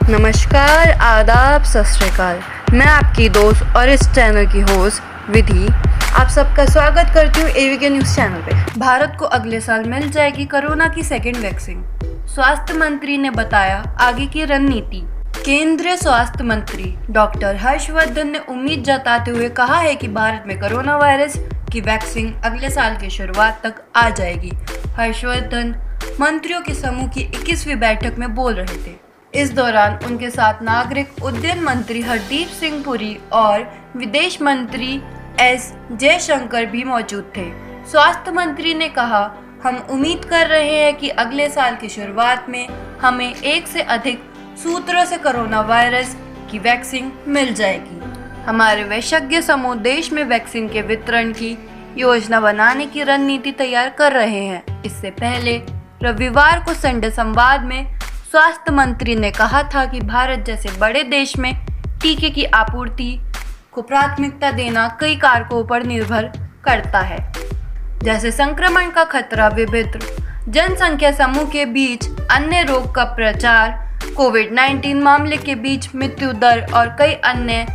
नमस्कार, आदाब, सत श्री अकाल। मैं आपकी दोस्त और इस चैनल की होस्ट विधि आप सबका स्वागत करती हूँ एवीके न्यूज़ चैनल पे। भारत को अगले साल मिल जाएगी कोरोना की सेकेंड वैक्सीन, स्वास्थ्य मंत्री ने बताया आगे की रणनीति। केंद्रीय स्वास्थ्य मंत्री डॉक्टर हर्षवर्धन ने उम्मीद जताते हुए कहा है कि भारत में कोरोना वायरस की वैक्सीन अगले साल की शुरुआत तक आ जाएगी। हर्षवर्धन मंत्रियों के समूह की 21वीं बैठक में बोल रहे थे। इस दौरान उनके साथ नागरिक उड्डयन मंत्री हरदीप सिंह पुरी और विदेश मंत्री एस जयशंकर भी मौजूद थे। स्वास्थ्य मंत्री ने कहा, हम उम्मीद कर रहे हैं कि अगले साल की शुरुआत में हमें एक से अधिक सूत्रों से कोरोना वायरस की वैक्सीन मिल जाएगी। हमारे विशेषज्ञ समूह देश में वैक्सीन के वितरण की योजना बनाने की रणनीति तैयार कर रहे हैं। इससे पहले रविवार को संडे संवाद में स्वास्थ्य मंत्री ने कहा था कि भारत जैसे बड़े देश में टीके की आपूर्ति को प्राथमिकता देना कई कारकों पर निर्भर करता है, जैसे संक्रमण का खतरा, विभिन्न जनसंख्या समूह के बीच अन्य रोग का प्रचार, कोविड-19 मामले के बीच मृत्यु दर और कई अन्य।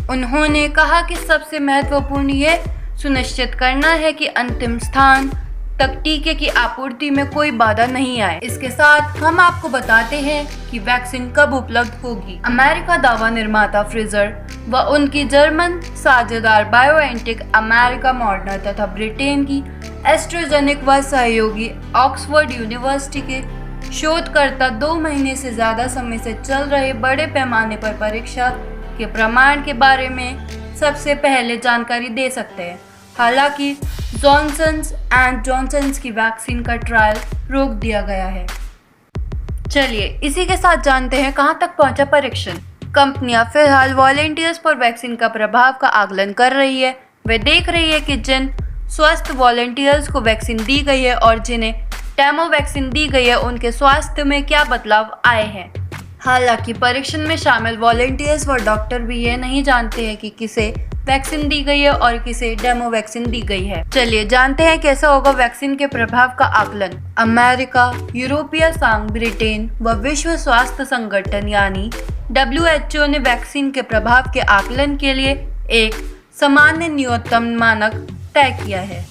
उन्होंने कहा कि सबसे महत्वपूर्ण यह सुनिश्चित करना है कि अंतिम स्थान तक टीके की आपूर्ति में कोई बाधा नहीं आए। इसके साथ हम आपको बताते हैं कि वैक्सीन कब उपलब्ध होगी। अमेरिका दवा निर्माता फाइजर व उनकी जर्मन साझेदार बायोएनटेक, अमेरिका मॉडर्ना तथा ब्रिटेन की एस्ट्राजेनेका व सहयोगी ऑक्सफोर्ड यूनिवर्सिटी के शोधकर्ता 2 महीने से ज्यादा समय से चल रहे बड़े पैमाने पर परीक्षा के प्रमाण के बारे में सबसे पहले जानकारी दे सकते हैं। हालांकि जॉनसन एंड जॉनसन की वैक्सीन का ट्रायल रोक दिया गया है। चलिए इसी के साथ जानते हैं कहां तक पहुंचा परीक्षण। कंपनियां फिलहाल वॉलेंटियर्स पर वैक्सीन का प्रभाव का आकलन कर रही है। वे देख रही है कि जिन स्वस्थ वॉलेंटियर्स को वैक्सीन दी गई है और जिन्हें डेमो वैक्सीन दी गई है उनके स्वास्थ्य में क्या बदलाव आए हैं। हालांकि परीक्षण में शामिल वॉलेंटियर्स व डॉक्टर भी ये नहीं जानते हैं कि किसे वैक्सीन दी गई है और किसे डेमो वैक्सीन दी गई है। चलिए जानते हैं कैसा होगा वैक्सीन के प्रभाव का आकलन। अमेरिका, यूरोपीय संघ, ब्रिटेन व विश्व स्वास्थ्य संगठन यानी WHO ने वैक्सीन के प्रभाव के आकलन के लिए एक सामान्य न्यूनतम मानक तय किया है।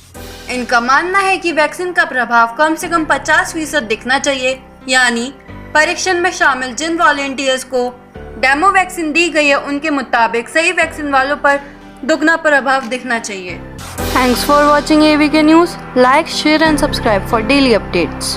इनका मानना है कि वैक्सीन का प्रभाव कम से कम 50% दिखना चाहिए, यानी परीक्षण में शामिल जिन वॉलेंटियर्स को डेमो वैक्सीन दी गई है उनके मुताबिक सही वैक्सीन वालों पर दुगना प्रभाव दिखना चाहिए। Thanks for watching AVK news. Like, share and subscribe for daily updates.